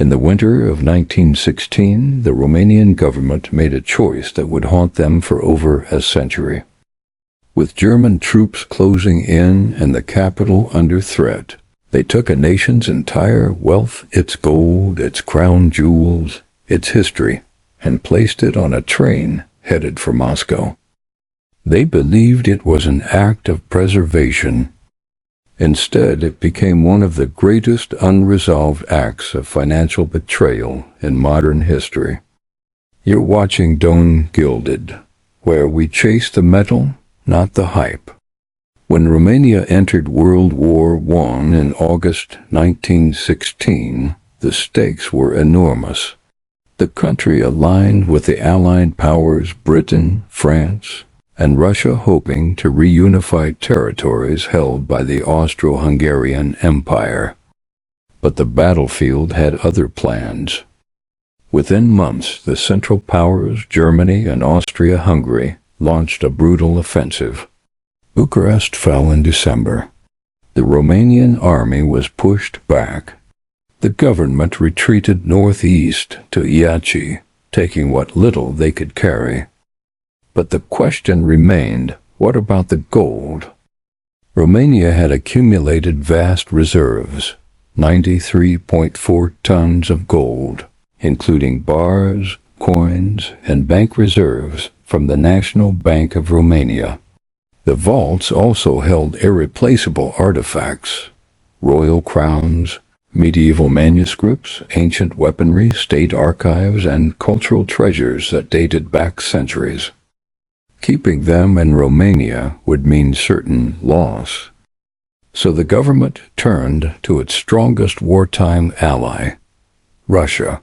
In the winter of 1916, the Romanian government made a choice that would haunt them for over a century. With German troops closing in and the capital under threat, they took a nation's entire wealth, its gold, its crown jewels, its history, and placed it on a train headed for Moscow. They believed it was an act of preservation. Instead, it became one of the greatest unresolved acts of financial betrayal in modern history. You're watching Don Gilded, where we chase the metal, not the hype. When Romania entered World War I in August 1916, the stakes were enormous. The country aligned with the Allied powers Britain, France, and Russia, hoping to reunify territories held by the Austro-Hungarian Empire. But the battlefield had other plans. Within months, the Central Powers, Germany and Austria-Hungary, launched a brutal offensive. Bucharest fell in December. The Romanian army was pushed back. The government retreated northeast to Iași, taking what little they could carry. But the question remained, what about the gold? Romania had accumulated vast reserves, 93.4 tons of gold, including bars, coins, and bank reserves from the National Bank of Romania. The vaults also held irreplaceable artifacts, royal crowns, medieval manuscripts, ancient weaponry, state archives, and cultural treasures that dated back centuries. Keeping them in Romania would mean certain loss. So the government turned to its strongest wartime ally, Russia.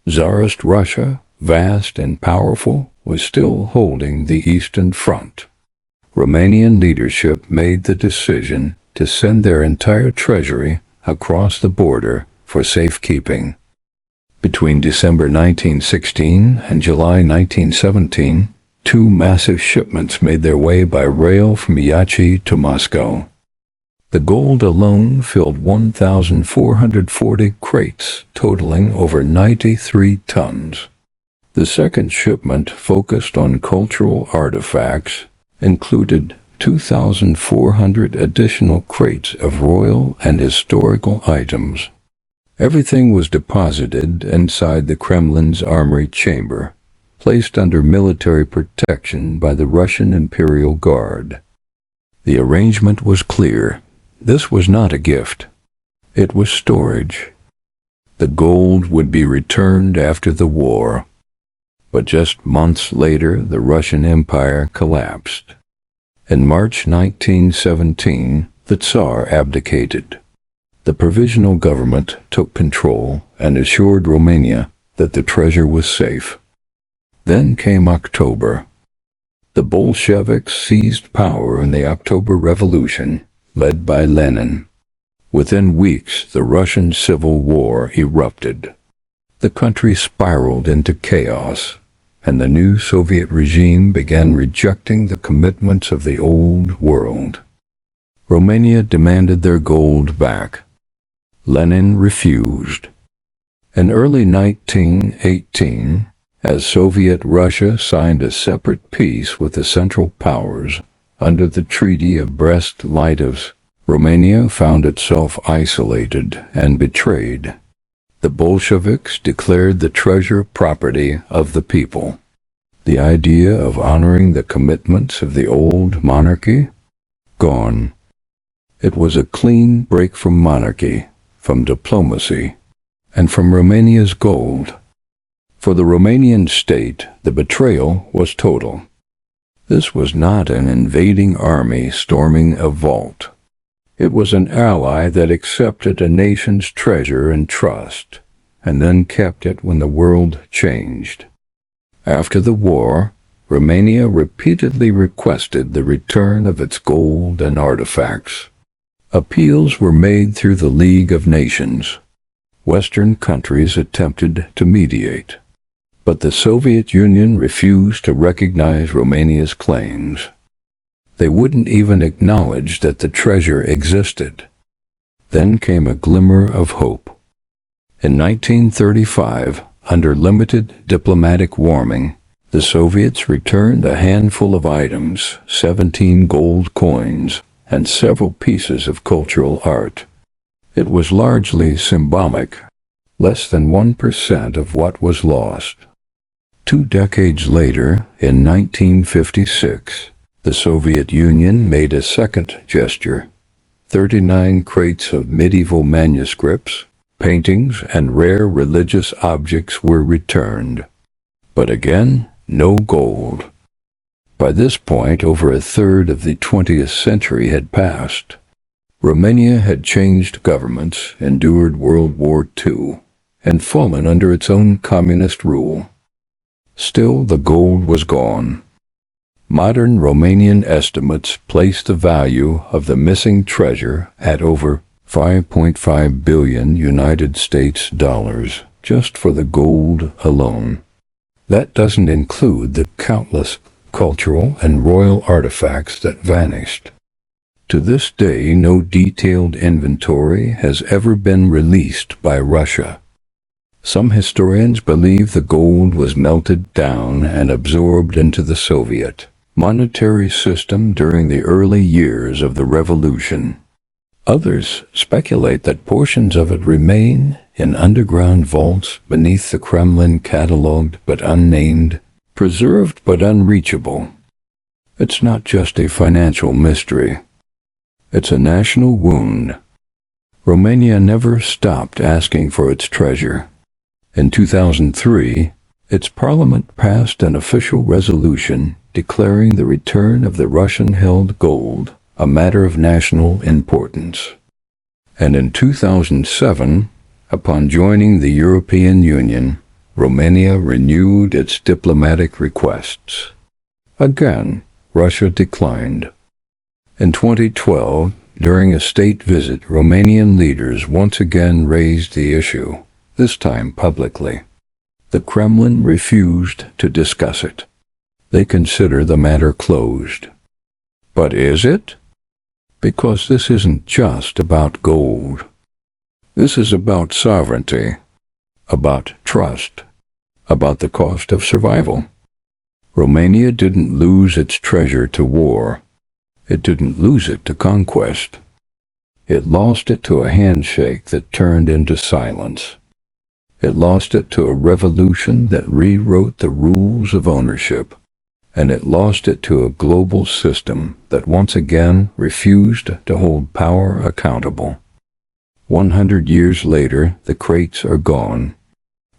Tsarist Russia, vast and powerful, was still holding the Eastern Front. Romanian leadership made the decision to send their entire treasury across the border for safekeeping. Between December 1916 and July 1917, two massive shipments made their way by rail from Iași to Moscow. The gold alone filled 1,440 crates, totaling over 93 tons. The second shipment, focused on cultural artifacts, included 2,400 additional crates of royal and historical items. Everything was deposited inside the Kremlin's armory chamber, placed under military protection by the Russian Imperial Guard. The arrangement was clear. This was not a gift. It was storage. The gold would be returned after the war. But just months later, the Russian Empire collapsed. In March 1917, the Tsar abdicated. The provisional government took control and assured Romania that the treasure was safe. Then came October. The Bolsheviks seized power in the October Revolution, led by Lenin. Within weeks, the Russian Civil War erupted. The country spiraled into chaos, and the new Soviet regime began rejecting the commitments of the old world. Romania demanded their gold back. Lenin refused. In early 1918, as Soviet Russia signed a separate peace with the Central Powers under the Treaty of Brest-Litovsk, Romania found itself isolated and betrayed. The Bolsheviks declared the treasure property of the people. The idea of honoring the commitments of the old monarchy? Gone. It was a clean break from monarchy, from diplomacy, and from Romania's gold. For the Romanian state, the betrayal was total. This was not an invading army storming a vault. It was an ally that accepted a nation's treasure and trust, and then kept it when the world changed. After the war, Romania repeatedly requested the return of its gold and artifacts. Appeals were made through the League of Nations. Western countries attempted to mediate. But the Soviet Union refused to recognize Romania's claims. They wouldn't even acknowledge that the treasure existed. Then came a glimmer of hope. In 1935, under limited diplomatic warming, the Soviets returned a handful of items, 17 gold coins, and several pieces of cultural art. It was largely symbolic, less than 1% of what was lost. 2 decades later, in 1956, the Soviet Union made a second gesture. 39 crates of medieval manuscripts, paintings, and rare religious objects were returned. But again, no gold. By this point, over a third of the 20th century had passed. Romania had changed governments, endured World War II, and fallen under its own communist rule. Still, the gold was gone. Modern Romanian estimates place the value of the missing treasure at over 5.5 billion United States dollars, just for the gold alone. That doesn't include the countless cultural and royal artifacts that vanished. To this day, no detailed inventory has ever been released by Russia. Some historians believe the gold was melted down and absorbed into the Soviet monetary system during the early years of the revolution. Others speculate that portions of it remain in underground vaults beneath the Kremlin, catalogued but unnamed, preserved but unreachable. It's not just a financial mystery. It's a national wound. Romania never stopped asking for its treasure. In 2003, its parliament passed an official resolution declaring the return of the Russian-held gold a matter of national importance. And in 2007, upon joining the European Union, Romania renewed its diplomatic requests. Again, Russia declined. In 2012, during a state visit, Romanian leaders once again raised the issue, this time publicly. The Kremlin refused to discuss it. They consider the matter closed. But is it? Because this isn't just about gold. This is about sovereignty, about trust, about the cost of survival. Romania didn't lose its treasure to war. It didn't lose it to conquest. It lost it to a handshake that turned into silence. It lost it to a revolution that rewrote the rules of ownership. And it lost it to a global system that once again refused to hold power accountable. 100 years later, the crates are gone.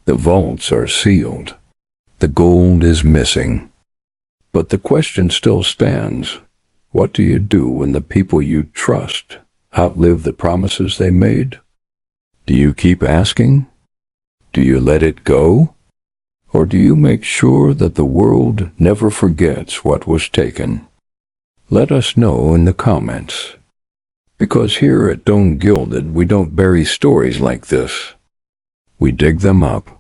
The vaults are sealed. The gold is missing. But the question still stands. What do you do when the people you trust outlive the promises they made? Do you keep asking? Do you let it go? Or do you make sure that the world never forgets what was taken? Let us know in the comments. Because here at Don Gilded, we don't bury stories like this. We dig them up